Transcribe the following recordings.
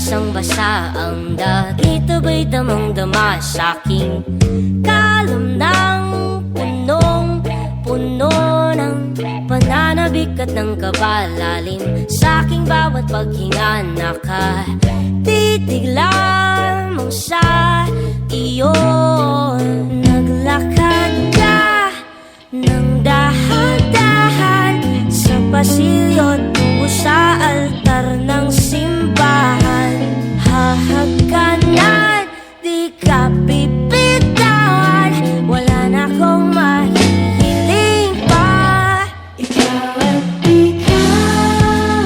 basang-basa ang dagit, aba'y damang-dama sa'king kalam ng punong-puno ng pananabik at ng kabalalim. Sa'king bawat paghinga nakatitig lamang sa iyo. Naglakad ka ng dahan-dahan sa pasilyo tungo sa altar ng simbahan. Hahagkanan, di ka bibitawan, wala na akong mahihiling pa. Ikaw at ikaw,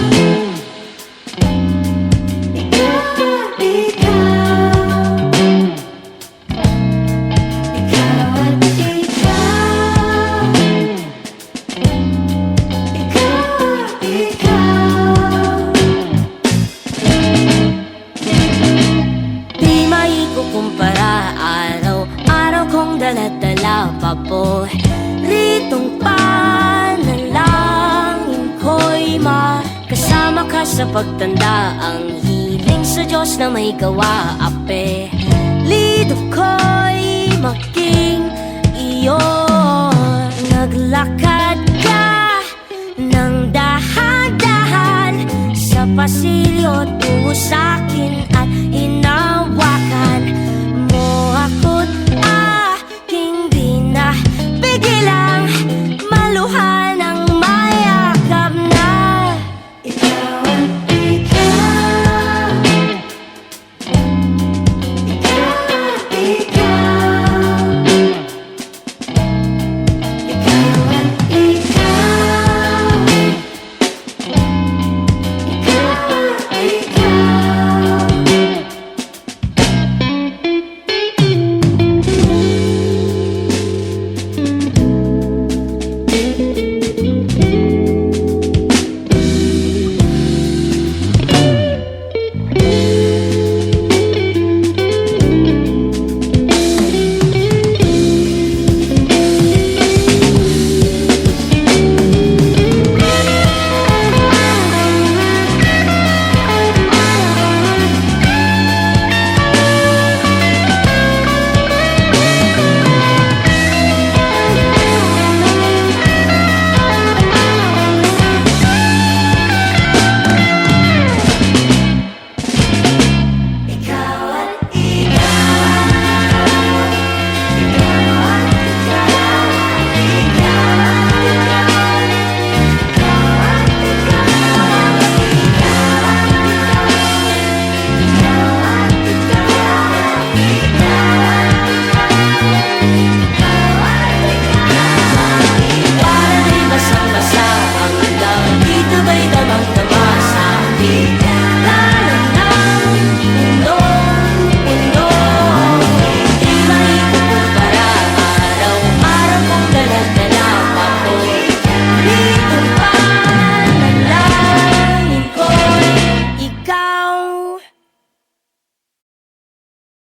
ikaw at ikaw, ikaw at ikaw, ikaw at ikaw. Di maikukumpara, araw-araw kong dala-dala paboritong panalangin ko'y makasama ka sa pagtanda. Ang hiling sa Diyos na may gawa, apelido ko'y maging iyo. Naglakad ka ng dahan-dahan sa pasilyo tungo sa'kin